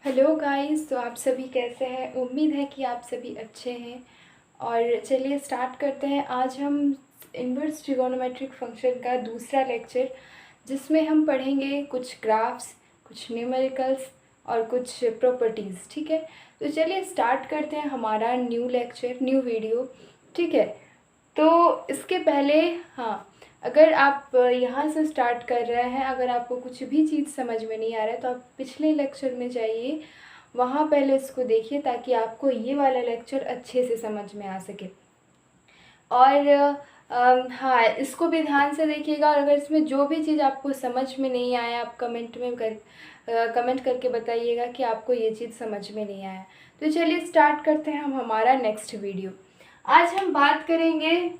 Hello guys, तो आप सभी कैसे हैं। उम्मीद है कि आप सभी अच्छे हैं। और चलिए स्टार्ट करते हैं। आज हम इनवर्स ट्रिगोनोमेट्रिक फंक्शन का दूसरा लेक्चर, जिसमें हम पढ़ेंगे कुछ ग्राफ्स, कुछ न्यूमेरिकल्स और कुछ प्रॉपर्टीज़। ठीक है, तो चलिए स्टार्ट करते हैं हमारा न्यू लेक्चर, न्यू वीडियो। ठीक है, तो इसके पहले हाँ, अगर आप यहाँ से स्टार्ट कर रहे हैं, अगर आपको कुछ भी चीज़ समझ में नहीं आ रहा है तो आप पिछले लेक्चर में जाइए, वहाँ पहले इसको देखिए ताकि आपको ये वाला लेक्चर अच्छे से समझ में आ सके। और हाँ, इसको भी ध्यान से देखिएगा, और अगर इसमें जो भी चीज़ आपको समझ में नहीं आया आप कमेंट करके बताइएगा कि आपको ये चीज़ समझ में नहीं आया। तो चलिए स्टार्ट करते हैं हम हमारा नेक्स्ट वीडियो। आज हम बात करेंगे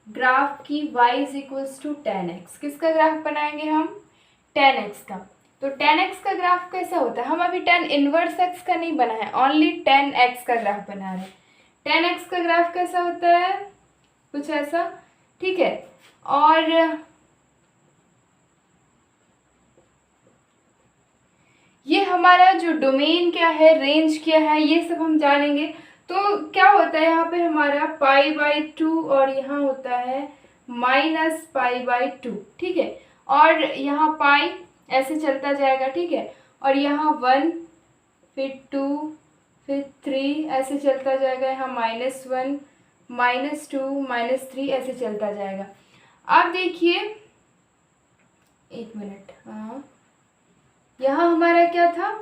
ग्राफ की y is equals to 10x। किसका ग्राफ बनाएंगे हम? 10x का। तो 10x का ग्राफ कैसा होता है? हम अभी 10 इनवर्स x का नहीं बना है, ओनली 10x का ग्राफ बना रहे हैं। 10x का ग्राफ कैसा होता है? कुछ ऐसा, ठीक है। और ये हमारा जो डोमेन क्या है, रेंज क्या है, ये सब हम जानेंगे। तो क्या होता है यहाँ पे हमारा π/2 और यहाँ होता है -π/2। ठीक है, और यहाँ पाई ऐसे चलता जाएगा। ठीक है, और यहाँ 1, फिर 2, फिर 3 ऐसे चलता जाएगा। यहाँ -1, -2, -3 ऐसे चलता जाएगा। आप देखिए, एक मिनट, हाँ, यहाँ हमारा क्या था?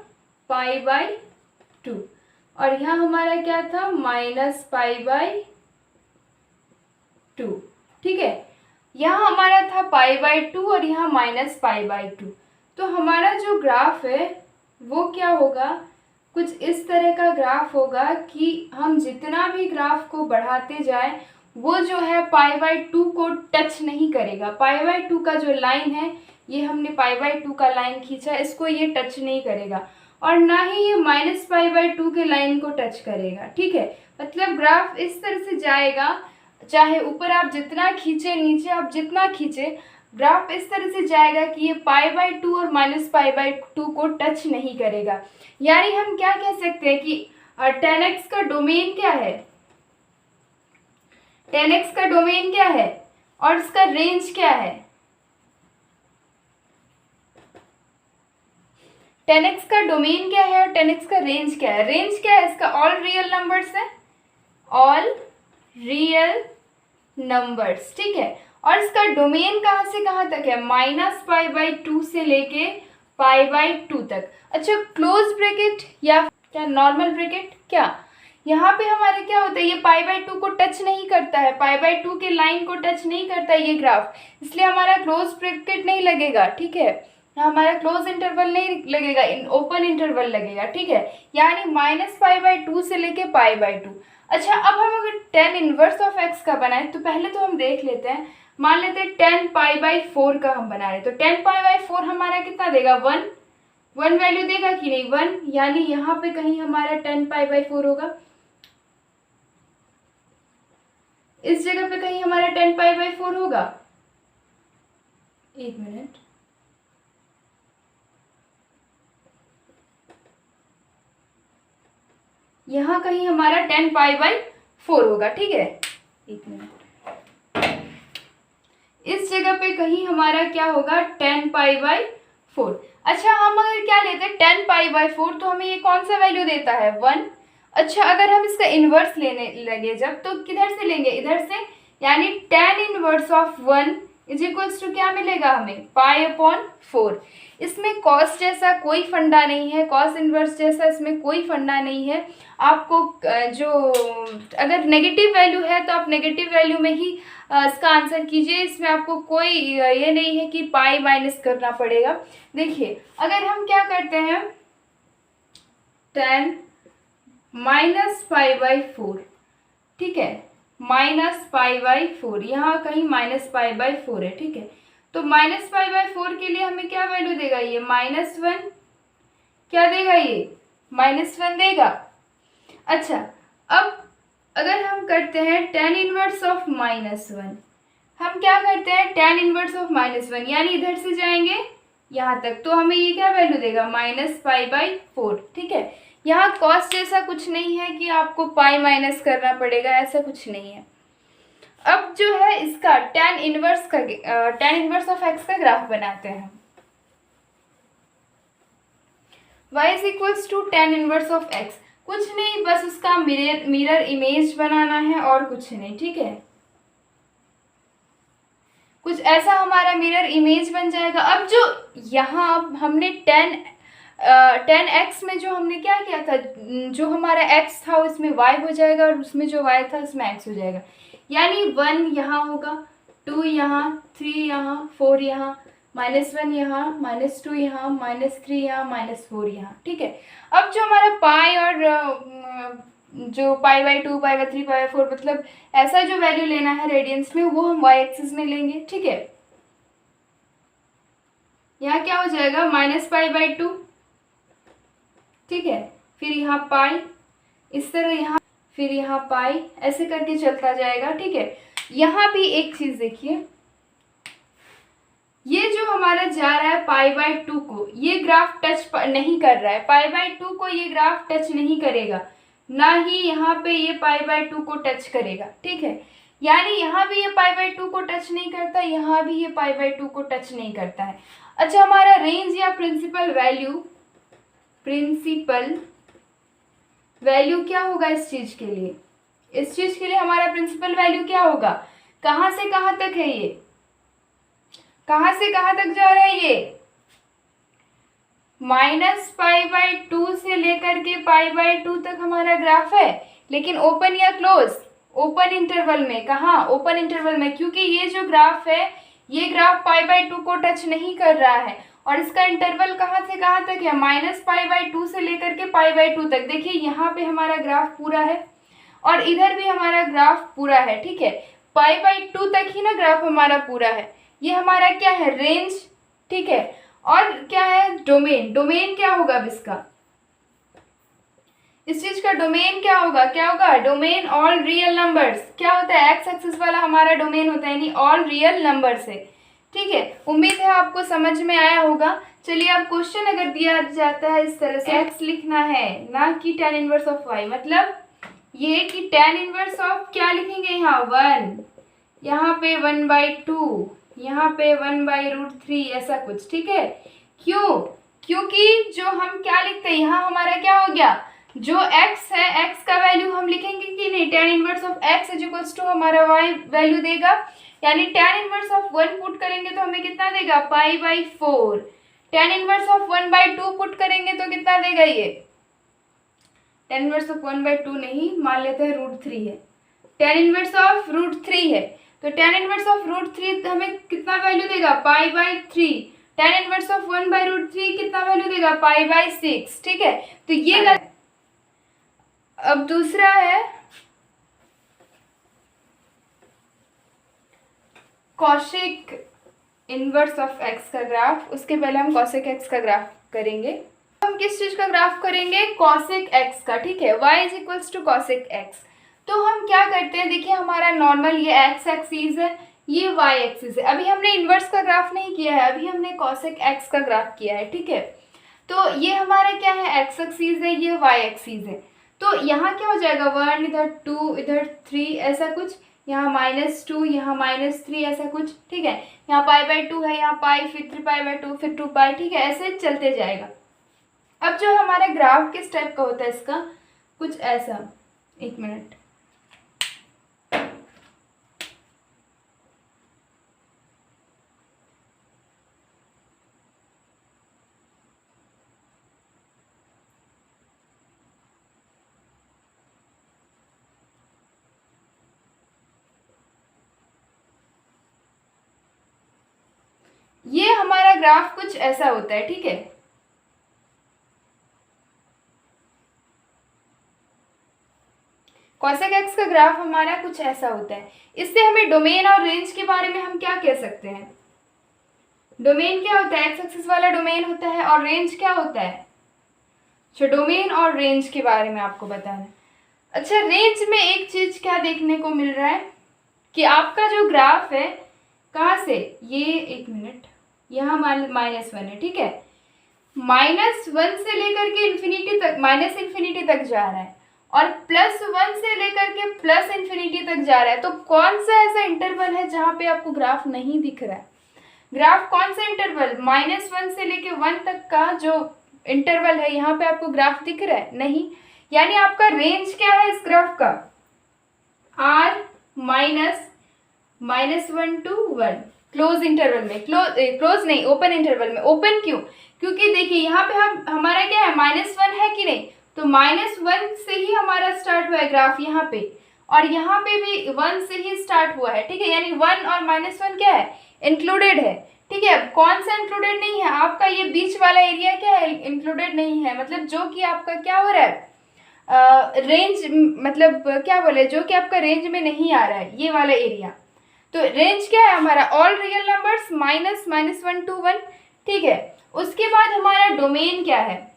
π/2, और यहाँ हमारा क्या था? -π/2। ठीक है, यहाँ हमारा था π/2 और यहाँ -π/2। तो हमारा जो ग्राफ है वो क्या होगा? कुछ इस तरह का ग्राफ होगा कि हम जितना भी ग्राफ को बढ़ाते जाएं वो जो है π/2 को टच नहीं करेगा। π/2 का जो लाइन है, ये हमने π/2 का लाइन खींचा, इसको ये टच नहीं करेगा, और ना ही ये -π/2 के लाइन को टच करेगा। ठीक है, मतलब ग्राफ इस तरह से जाएगा, चाहे ऊपर आप जितना खींचे, नीचे आप जितना खींचे, ग्राफ इस तरह से जाएगा कि ये π/2 और -π/2 को टच नहीं करेगा। यानी हम क्या कह सकते हैं कि 10x का डोमेन क्या है? 10x का डोमेन क्या है और इसका रेंज क्या है? 10x का डोमेन क्या है और 10x का रेंज क्या है? रेंज क्या है इसका? ऑल रियल नंबर्स है, ऑल रियल नंबर्स। ठीक है, और इसका डोमेन कहाँ से कहाँ तक है? -π/2 से लेके π/2 तक। अच्छा, क्लोज ब्रैकेट या क्या नॉर्मल ब्रैकेट? क्या यहाँ पे हमारे क्या होता है? ये π/2 को टच नहीं करता है, π/2 के लाइन को टच नहीं करता है ये ग्राफ, इसलिए हमारा क्लोज ब्रैकेट नहीं लगेगा। ठीक है, हमारा क्लोज इंटरवल नहीं लगेगा, ओपन इंटरवल लगेगा। ठीक है, यानी -π/2 से लेके π/2। अच्छा, अब हम अगर 10 इनवर्स ऑफ x का बनाए तो पहले तो हम देख लेते हैं। मान लेते हैं 10π/4 का हम बना रहे, तो 10π/4 हमारा कितना देगा? 1 वैल्यू देगा कि नहीं? 1, यानी यहाँ पे कहीं हमारा 10π/4 होगा, इस जगह पे कहीं हमारा 10π/4 होगा। एक मिनट, यहाँ कहीं हमारा 10π/4 होगा। ठीक है, एक मिनट, इस जगह पे कहीं हमारा क्या होगा? 10π/4। अच्छा, हम अगर क्या लेते हैं 10π/4 तो हमें ये कौन सा वैल्यू देता है? 1। अच्छा, अगर हम इसका इन्वर्स लेने लगे जब, तो किधर से लेंगे? इधर से, यानी 10 inverse of 1 is equals to क्या मिलेगा हमें? π/4। इसमें कॉस जैसा कोई फंडा नहीं है, कॉस इन्वर्स जैसा इसमें कोई फंडा नहीं है। आपको जो अगर नेगेटिव वैल्यू है तो आप नेगेटिव वैल्यू में ही इसका आंसर कीजिए, इसमें आपको कोई ये नहीं है कि पाई माइनस करना पड़ेगा। देखिए, अगर हम क्या करते हैं 10 -π/4, ठीक है, -π/4, यहाँ कहीं -π/4 है। ठीक है, तो -π/4 के लिए हमें क्या वैल्यू देगा? ये -1, क्या देगा? ये -1 देगा। अच्छा, अब अगर हम करते हैं 10 इनवर्स ऑफ -1, हम क्या करते हैं 10 इनवर्स ऑफ -1, यानी इधर से जाएंगे यहाँ तक, तो हमें ये क्या वैल्यू देगा, -π/4। ठीक है, यहाँ कॉस जैसा कुछ नहीं है कि आपको पाई माइनस करना पड़ेगा, ऐसा कुछ नहीं है। अब जो है इसका tan इनवर्स ऑफ x का ग्राफ बनाते हैं। y is to tan inverse of x, कुछ नहीं, बस उसका मिरर इमेज बनाना है और कुछ नहीं। ठीक है, कुछ ऐसा हमारा मिरर इमेज बन जाएगा। अब जो यहाँ हमने tan x में जो हमने क्या किया था, जो हमारा x था उसमें y हो जाएगा और उसमें जो y था उसमें x हो जाएगा। यानी 1 यहाँ होगा, 2 यहाँ, 3 यहाँ, 4 यहाँ, -1 यहाँ, -2 यहाँ, -3 यहाँ, -4 यहाँ। ठीक है, अब जो हमारा पाई और जो π/2, π/3, π/4 मतलब ऐसा जो वैल्यू लेना है रेडियंस में, वो हम y एक्सिस में लेंगे। ठीक है, यहाँ क्या हो जाएगा, -π/2। ठीक है, फिर यहाँ पाई, इस तरह यहाँ, फिर यहाँ पाई, ऐसे करके चलता जाएगा। ठीक है, यहाँ भी एक चीज देखिए, ये जो हमारा जा रहा है π/2 को, ये ग्राफ टच नहीं कर रहा है, π/2 को ये ग्राफ टच नहीं करेगा, ना ही यहाँ पे ये π/2 को टच करेगा। ठीक है, यानी यहाँ भी ये π/2 को टच नहीं करता, यहाँ भी ये π/2 को टच नहीं करता है। अच्छा, हमारा रेंज या प्रिंसिपल वैल्यू क्या होगा इस चीज के लिए? इस चीज के लिए हमारा प्रिंसिपल वैल्यू क्या होगा, कहाँ से कहाँ तक है ये, कहाँ से कहाँ तक जा रहा है ये, -π/2 से लेकर के π/2 तक हमारा ग्राफ है, लेकिन ओपन या क्लोज, ओपन इंटरवल में। कहाँ, ओपन इंटरवल में, क्योंकि ये जो ग्राफ है ये ग्राफ π/2 को टच नहीं कर रहा है, और इसका इंटरवल कहाँ से कहाँ तक है, -π/2 से लेकर के π/2 तक। देखिए यहाँ पे हमारा ग्राफ पूरा है और इधर भी हमारा ग्राफ पूरा है। ठीक है, π/2 तक ही ना ग्राफ हमारा पूरा है। ये हमारा क्या है, रेंज। ठीक है, और क्या है, डोमेन क्या होगा अब इसका, इस चीज का डोमेन क्या होगा, डोमेन ऑल रियल नंबर्स। क्या होता है, एक्स एक्सिस वाला हमारा डोमेन होता है, यानी ऑल रियल नंबर्स है। ठीक है, उम्मीद है आपको समझ में आया होगा। चलिए, अब क्वेश्चन अगर दिया जाता है इस तरह से, x लिखना है ना कि tan इनवर्स ऑफ y, मतलब ये कि tan इनवर्स ऑफ क्या लिखेंगे, यहाँ 1, यहाँ पे 1/2, यहाँ पे 1/√3, ऐसा कुछ। ठीक है, क्यों, क्योंकि जो हम क्या लिखते हैं, यहाँ हमारा क्या हो गया, जो x है, x का वैल्यू हम लिखेंगे कि नहीं, tan inverse of x is equals to हमारा y वैल्यू देगा, यानी tan इनवर्स ऑफ 1 पुट करेंगे तो हमें कितना देगा, π/4। tan इनवर्स ऑफ 1/2 पुट करेंगे तो कितना देगा, ये tan इनवर्स ऑफ 1/2 नहीं, मान लेते हैं √3 है, tan इनवर्स ऑफ √3 है, तो tan इनवर्स ऑफ √3 हमें कितना वैल्यू देगा, π/3। tan इनवर्स ऑफ 1/√3 कितना वैल्यू देगा, π/6। ठीक है, तो ये अब दूसरा है कॉशिक इनवर्स ऑफ x का ग्राफ। उसके पहले हम कॉशिक x का ग्राफ करेंगे। हम किस चीज का ग्राफ करेंगे, कॉशिक x का। ठीक है, y is equals to cosec x। तो हम क्या करते हैं, देखिए हमारा नॉर्मल ये x एक्सिस है, ये y एक्सिस है। अभी हमने इनवर्स का ग्राफ नहीं किया है, अभी हमने कॉशिक x का ग्राफ किया है। ठीक है, तो ये हमारा क्या है, x एक्सिस है, ये y एक्सिस है। तो यहाँ क्या हो जाएगा, 1 इधर, 2 इधर, 3 ऐसा कुछ, यहाँ -2, यहाँ -3 ऐसा कुछ। ठीक है, यहाँ π/2 है, यहाँ पाई, फिर 3π/2, फिर 2π। ठीक है, ऐसे चलते जाएगा। अब जो हमारा ग्राफ किस टाइप का होता है इसका, कुछ ऐसा, एक मिनट, ये हमारा ग्राफ कुछ ऐसा होता है। ठीक है, कॉसेक एक्स का ग्राफ हमारा कुछ ऐसा होता है। इससे हमें डोमेन और रेंज के बारे में हम क्या कह सकते हैं, डोमेन क्या होता है, एक्स एक्सिस वाला डोमेन होता है, और रेंज क्या होता है। अच्छा, डोमेन और रेंज के बारे में आपको बताना है। अच्छा, रेंज में एक चीज क्या देखने को मिल रहा है कि आपका जो ग्राफ है, कहाँ से, ये एक मिनट, यहाँ -1 है, ठीक है। -1 से लेकर के इन्फिनिटी तक, -इन्फिनिटी तक जा रहा है और +1 से लेकर के +इन्फिनिटी तक जा रहा है। तो कौन सा ऐसा इंटरवल है जहाँ पे आपको ग्राफ नहीं दिख रहा है? ग्राफ कौन सा इंटरवल, -1 से लेके 1 तक का जो इंटरवल है, यहाँ पे आपको ग्राफ दिख रहा है? नहीं। यानी आपका रेंज क्या है इस ग्राफ का? R -1 to 1 क्लोज इंटरवल में, क्लोज नहीं, ओपन इंटरवल में। ओपन क्यों? क्योंकि देखिए यहाँ पे हमारा क्या है, -1 है कि नहीं, तो -1 से ही हमारा स्टार्ट हुआ है ग्राफ यहाँ पे, और यहाँ पे भी 1 से ही स्टार्ट हुआ है, ठीक है। यानी 1 और -1 क्या है, इंक्लूडेड है, ठीक है। कौन सा इंक्लूडेड नहीं है? आपका ये बीच वाला एरिया क्या है, इंक्लूडेड नहीं है। मतलब जो कि आपका क्या हो रहा है, रेंज, मतलब क्या बोले, जो कि आपका रेंज में नहीं आ रहा है, ये वाला एरिया। तो रेंज क्या है हमारा, ऑल रियल नंबर्स -1 to 1, ठीक है। उसके बाद हमारा डोमेन क्या है?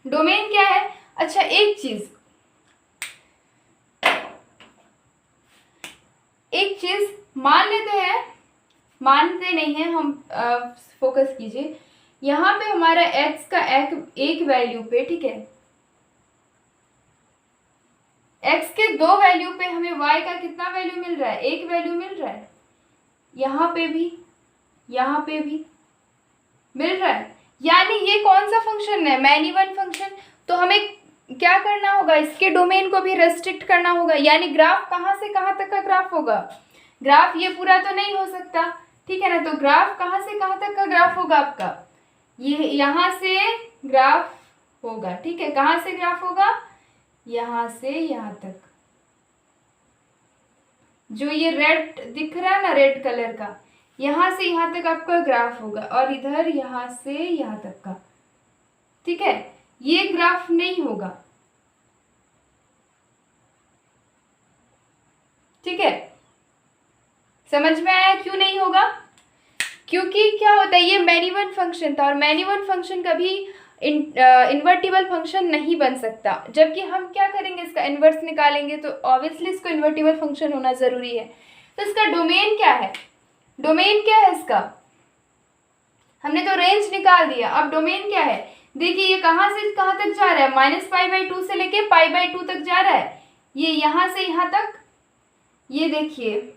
डोमेन क्या है? अच्छा एक चीज मान लेते हैं, मानते नहीं है हम, फोकस कीजिए। यहाँ पे हमारा x का एक वैल्यू पे, ठीक है, x के 2 वैल्यू पे हमें y का कितना वैल्यू मिल रहा है, 1 वैल्यू मिल रहा है। यहाँ पे भी, यहाँ पे भी मिल रहा है। यानी ये कौन सा फंक्शन है, मैनी वन फंक्शन। तो हमें क्या करना होगा, इसके डोमेन को भी रेस्ट्रिक्ट करना होगा। यानी ग्राफ कहाँ से कहाँ तक का ग्राफ होगा? ग्राफ ये पूरा तो नहीं हो सकता, ठीक है ना। तो ग्राफ कहाँ से कहाँ तक का ग्राफ होगा आपका, ये यहाँ से ग्राफ होगा, ठीक है। कहाँ से ग्राफ होगा, यहाँ से यहाँ तक। जो ये रेड दिख रहा है ना, रेड कलर का, यहाँ से यहाँ तक आपका ग्राफ होगा, और इधर यहाँ से यहाँ तक का, ठीक है। ये ग्राफ नहीं होगा, ठीक है। समझ में आया क्यों नहीं होगा? क्योंकि क्या होता है, ये मैनी वन फंक्शन था, और मैनी वन फंक्शन कभी इन्वर्टिबल फंक्शन नहीं बन सकता। जबकि हम क्या करेंगे, इसका इन्वर्स निकालेंगे, तो ऑब्वियसली इसको इन्वर्टिबल फंक्शन होना जरूरी है। तो इसका डोमेन क्या है, डोमेन क्या है इसका? हमने तो रेंज निकाल दिया, अब डोमेन क्या है? देखिए ये कहाँ से कहाँ तक जा रहा है, -π/2 से लेके π/2 तक जा रहा है। ये यहाँ से यहाँ तक, ये देखिए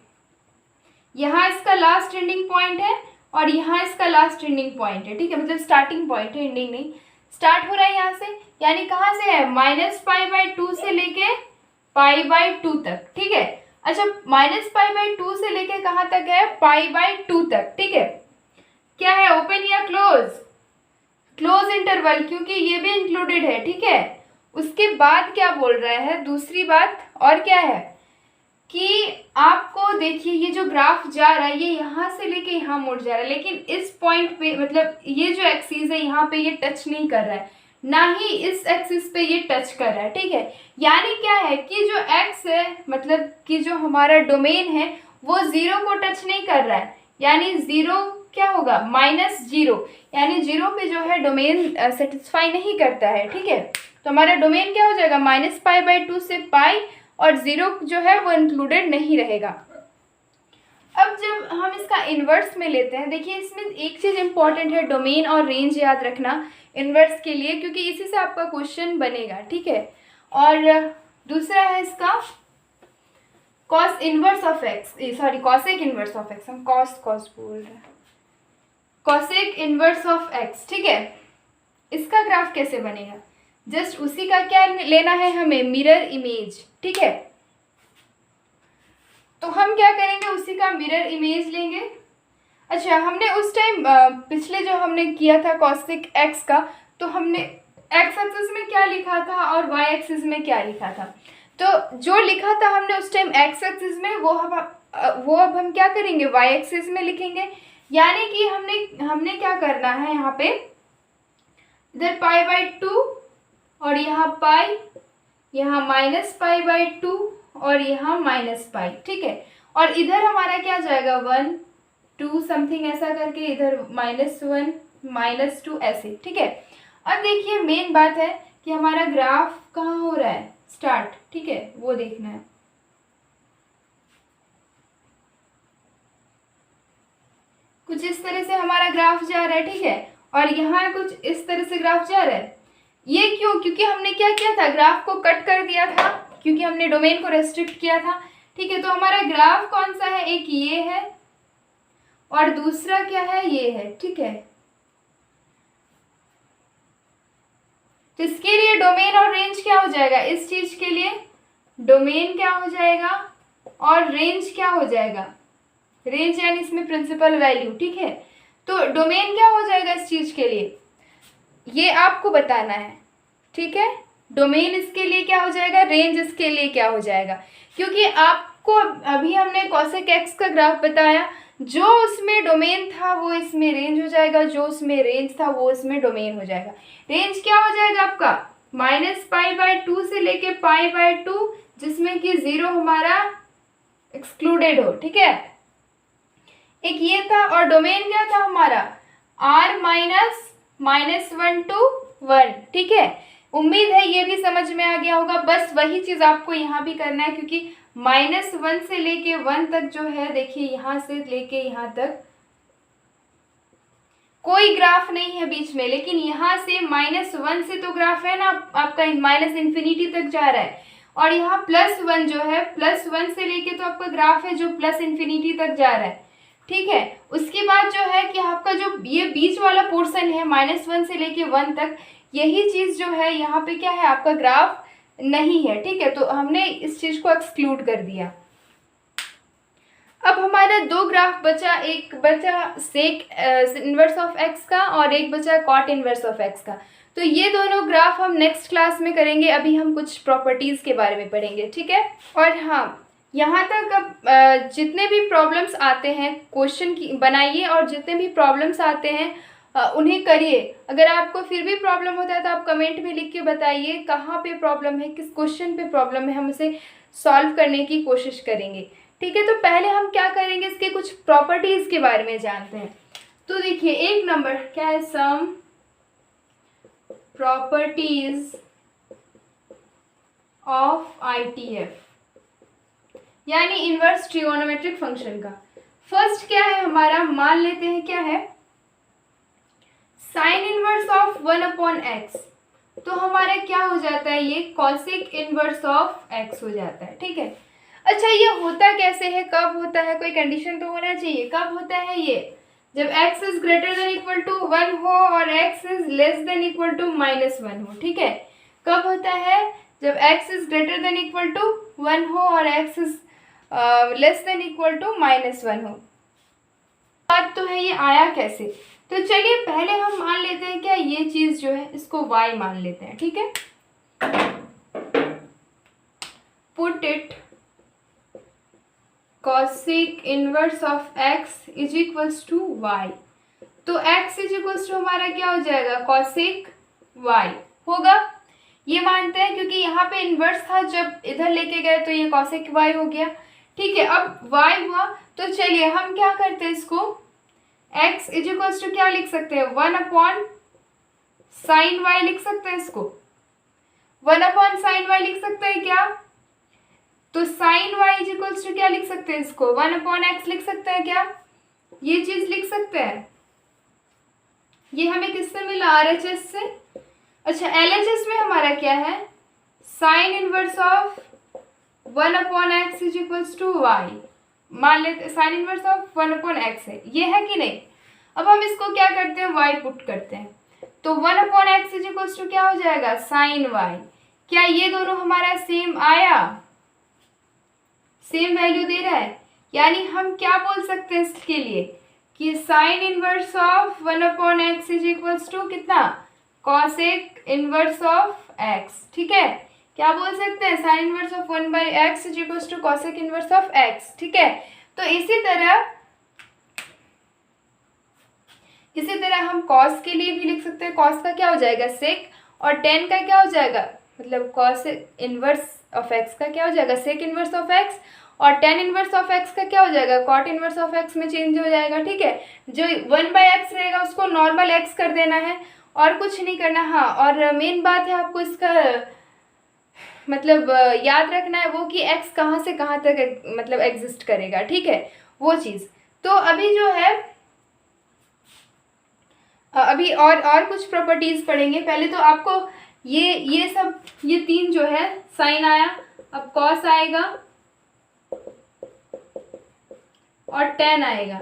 यहाँ इसका लास्ट एंडिंग पॉइंट है, और यहाँ इसका लास्ट एंडिंग पॉइंट है, ठीक है। मतलब स्टार्टिंग पॉइंट है, एंडिंग नहीं। स्टार्ट हो रहा है यहाँ से, यानी कहाँ से है, -π/2 से लेके π/2 तक, ठीक है। अच्छा -π/2 से लेके कहाँ तक है, π/2 तक, ठीक है। क्या है, ओपन या क्लोज? क्लोज इंटरवल, क्योंकि ये भी इंक्लूडेड है, ठीक है। उसके बाद क्या बोल रहा है, दूसरी बात और क्या है कि आपको देखिए ये जो ग्राफ जा रहा है, ये यहाँ से लेके यहाँ मुड़ जा रहा है, लेकिन इस पॉइंट पे, मतलब ये जो एक्सिस है यहाँ पे, ये टच नहीं कर रहा है, ना ही इस एक्सिस पे ये टच कर रहा है, ठीक है। यानी क्या है कि जो एक्स है, मतलब कि जो हमारा डोमेन है, वो 0 को टच नहीं कर रहा है। यानी 0 क्या होगा, -0, यानी 0 पे जो है डोमेन सेटिस्फाई नहीं करता है, ठीक है। तो हमारा डोमेन क्या हो जाएगा, -π/2 से पाई, और 0 जो है वो इंक्लूडेड नहीं रहेगा। अब जब हम इसका इन्वर्स में लेते हैं, देखिए इसमें एक चीज़ इंपॉर्टेंट है, डोमेन और रेंज याद रखना इन्वर्स के लिए, क्योंकि इसी से आपका क्वेश्चन बनेगा, ठीक है। और दूसरा है इसका cos inverse of x, sorry cosec inverse of x, हम कॉस बोल रहे हैं, कॉसेक इन्वर्स ऑफ एक्स, ठीक है। इसका ग्राफ कैसे बनेगा, जस्ट उसी का क्या लेना है हमें, मिरर इमेज, ठीक है। तो हम क्या करेंगे, उसी का मिरर इमेज लेंगे। अच्छा हमने उस टाइम पिछले जो हमने किया था कॉसेक एक्स का, तो हमने एक्स एक्सिस में क्या लिखा था और वाई एक्सिस में क्या लिखा था। तो जो लिखा था हमने उस टाइम एक्स एक्सिस में, वो अब हम क्या करेंगे, वाई एक्सिस में लिखेंगे। यानी कि हमने क्या करना है, यहाँ पे इधर π/2 और यहाँ पाई, यहाँ -π/2 और यहाँ -π, ठीक है। और इधर हमारा क्या जाएगा, 1 2 समथिंग ऐसा करके, इधर -1 -2 ऐसे, ठीक है। अब देखिए मेन बात है कि हमारा ग्राफ कहाँ हो रहा है, स्टार्ट, ठीक है, वो देखना है। कुछ इस तरह से हमारा ग्राफ जा रहा है, ठीक है, और यहाँ कुछ इस तरह से ग्राफ जा रहा है। ये क्यों? क्योंकि हमने क्या किया था, ग्राफ को कट कर दिया था, क्योंकि हमने डोमेन को रेस्ट्रिक्ट किया था, ठीक है। तो हमारा ग्राफ कौन सा है, एक ये है और दूसरा क्या है, ये है, ठीक है। तो इसके लिए डोमेन और रेंज क्या हो जाएगा, इस चीज के लिए डोमेन क्या हो जाएगा और रेंज क्या हो जाएगा, रेंज यानी इसमें प्रिंसिपल वैल्यू, ठीक है। तो डोमेन क्या हो जाएगा इस चीज के लिए, ये आपको बताना है, ठीक है। डोमेन इसके लिए क्या हो जाएगा, रेंज इसके लिए क्या हो जाएगा, क्योंकि आपको अभी हमने कॉसेक एक्स का ग्राफ बताया, जो उसमें डोमेन था वो इसमें रेंज हो जाएगा, जो उसमें रेंज था वो इसमें डोमेन हो जाएगा। रेंज क्या हो जाएगा आपका, -π/2 से लेके π/2, जिसमें कि 0 हमारा एक्सक्लूडेड हो, ठीक है। एक ये था, और डोमेन क्या था हमारा, r -1 to 1, ठीक है। उम्मीद है ये भी समझ में आ गया होगा। बस वही चीज आपको यहाँ भी करना है, क्योंकि -1 से लेके 1 तक जो है, देखिए यहाँ से लेके यहाँ तक कोई ग्राफ नहीं है बीच में, लेकिन यहाँ से -1 से तो ग्राफ है ना आपका, -∞ तक जा रहा है, और यहाँ +1 जो है, +1 से लेके तो आपका ग्राफ है जो +∞ तक जा रहा है, ठीक है। उसके बाद जो है कि आपका जो ये बीच वाला पोर्शन है -1 से लेके 1 तक, यही चीज जो है यहाँ पे क्या है, आपका ग्राफ नहीं है, ठीक है। तो हमने इस चीज को एक्सक्लूड कर दिया। अब हमारा दो ग्राफ बचा, एक बचा सेक इनवर्स ऑफ एक्स का और एक बचा कॉट इनवर्स ऑफ एक्स का। तो ये दोनों ग्राफ हम नेक्स्ट क्लास में करेंगे। अभी हम कुछ प्रॉपर्टीज के बारे में पढ़ेंगे, ठीक है। और हाँ, यहाँ तक अब जितने भी प्रॉब्लम्स आते हैं क्वेश्चन की बनाइए, और जितने भी प्रॉब्लम्स आते हैं उन्हें करिए। अगर आपको फिर भी प्रॉब्लम होता है तो आप कमेंट में लिख के बताइए कहाँ पे प्रॉब्लम है, किस क्वेश्चन पे प्रॉब्लम है, हम उसे सॉल्व करने की कोशिश करेंगे, ठीक है। तो पहले हम क्या करेंगे, इसके कुछ प्रॉपर्टीज के बारे में जानते हैं। तो देखिए, एक नंबर क्या है, सम प्रॉपर्टीज ऑफ ITF, यानी इनवर्स ट्रिगोनोमेट्रिक फंक्शन का। फर्स्ट क्या है हमारा, मान लेते हैं क्या है, साइन इनवर्स ऑफ 1/x, तो हमारा क्या हो जाता है, ये कॉसेक इनवर्स ऑफ x हो जाता है, ठीक है। अच्छा, ये होता कैसे है, कब होता है, कोई कंडीशन तो होना चाहिए। कब होता है ये, जब x is greater than equal to 1 हो और x is less than equal to -1 हो, ठीक है। कब होता है, जब x is greater than equal to 1 हो और x is less than equal to -1 हो। बात तो है, ये आया कैसे, तो चलिए पहले हम मान लेते हैं क्या, ये चीज जो है इसको y मान लेते हैं, ठीक है। Put it cosec inverse of x is equals to y, तो x इज इक्वल्स टू हमारा क्या हो जाएगा, cosec y होगा। ये मानते हैं क्योंकि यहाँ पे इनवर्स था, जब इधर लेके गए तो ये cosec y हो गया, ठीक है। अब y हुआ, तो चलिए हम क्या करते हैं, इसको x इज इक्वल्स टू क्या लिख सकते हैं, 1/sin y लिख सकते हैं, इसको 1/sin y लिख सकते हैं क्या, तो sin y is equals to क्या लिख सकते हैं, इसको 1/x लिख सकते हैं क्या, ये चीज लिख सकते हैं। ये हमें किससे मिला, RHS से। अच्छा, LHS में हमारा क्या है, sine inverse of 1/x is equals to y, मान लेते साइन इनवर्स ऑफ 1/x है, ये है कि नहीं। अब हम इसको क्या करते हैं, y पुट करते हैं, तो 1/x इज इक्वल्स टू क्या हो जाएगा, साइन y। क्या ये दोनों हमारा सेम आया, सेम वैल्यू दे रहा है, यानी हम क्या बोल सकते हैं इसके लिए कि sine inverse of 1/x is equals to कितना, कॉसेक इनवर्स ऑफ x, ठीक है। क्या बोल सकते हैं, sine inverse of 1/x is equals to cosec inverse of x, ठीक है। तो इसी तरह हम कॉस के लिए भी लिख सकते हैं, कॉस का क्या हो जाएगा सेक, और टेन का क्या हो जाएगा, मतलब कॉस इनवर्स ऑफ x का क्या हो जाएगा, सेक इनवर्स ऑफ x, और टेन इनवर्स ऑफ x का क्या हो जाएगा, कॉट इनवर्स ऑफ x में चेंज हो जाएगा, ठीक है। जो 1/x रहेगा उसको नॉर्मल x कर देना है, और कुछ नहीं करना। हाँ, और मेन बात है आपको इसका मतलब याद रखना है वो कि x कहाँ से कहाँ तक मतलब एग्जिस्ट करेगा, ठीक है, वो चीज़। तो अभी जो है अभी और कुछ प्रॉपर्टीज़ पढ़ेंगे। पहले तो आपको ये सब, ये 3 जो है, साइन आया, अब कॉस आएगा और टेन आएगा।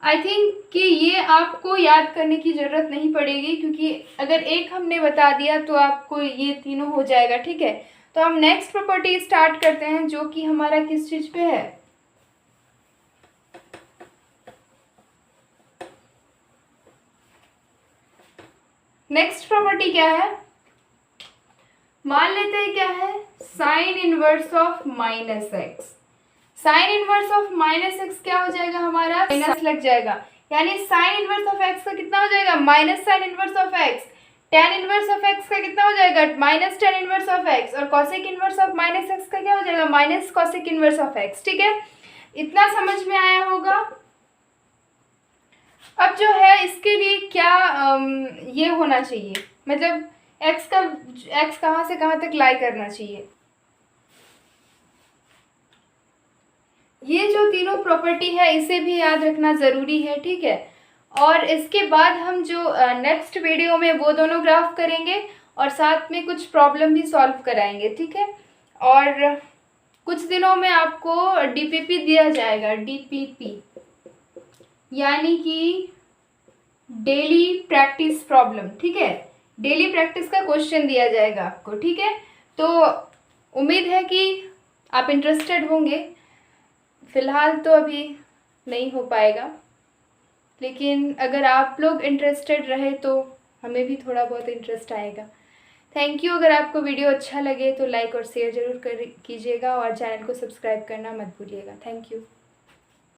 आई थिंक कि ये आपको याद करने की ज़रूरत नहीं पड़ेगी, क्योंकि अगर एक हमने बता दिया तो आपको ये तीनों हो जाएगा, ठीक है। तो हम नेक्स्ट प्रॉपर्टी स्टार्ट करते हैं, जो कि हमारा किस चीज़ पे है, नेक्स्ट प्रॉपर्टी क्या है, मान लेते हैं क्या है, sine inverse of minus x. Sign inverse of minus x क्या हो जाएगा हमारा, माइनस लग जाएगा, यानी साइन इनवर्स ऑफ एक्स का कितना हो जाएगा, minus sine inverse of x. Tan inverse of x का कितना हो जाएगा, minus tan inverse of x. और cosec inverse of minus x का क्या हो जाएगा, minus cosec inverse of x. ठीक है, इतना समझ में आया होगा। अब जो है इसके लिए क्या ये होना चाहिए, मतलब एक्स कहाँ से कहाँ तक लाई करना चाहिए। ये जो तीनों प्रॉपर्टी है इसे भी याद रखना ज़रूरी है, ठीक है। और इसके बाद हम जो नेक्स्ट वीडियो में वो दोनों ग्राफ करेंगे और साथ में कुछ प्रॉब्लम भी सॉल्व कराएंगे, ठीक है। और कुछ दिनों में आपको डीपीपी दिया जाएगा, डीपीपी यानी कि डेली प्रैक्टिस प्रॉब्लम, ठीक है। डेली प्रैक्टिस का क्वेश्चन दिया जाएगा आपको, ठीक है। तो उम्मीद है कि आप इंटरेस्टेड होंगे। फ़िलहाल तो अभी नहीं हो पाएगा, लेकिन अगर आप लोग इंटरेस्टेड रहे तो हमें भी थोड़ा बहुत इंटरेस्ट आएगा। Thank you. अगर आपको वीडियो अच्छा लगे तो लाइक और शेयर ज़रूर कीजिएगा और चैनल को सब्सक्राइब करना मत भूलिएगा। Thank you.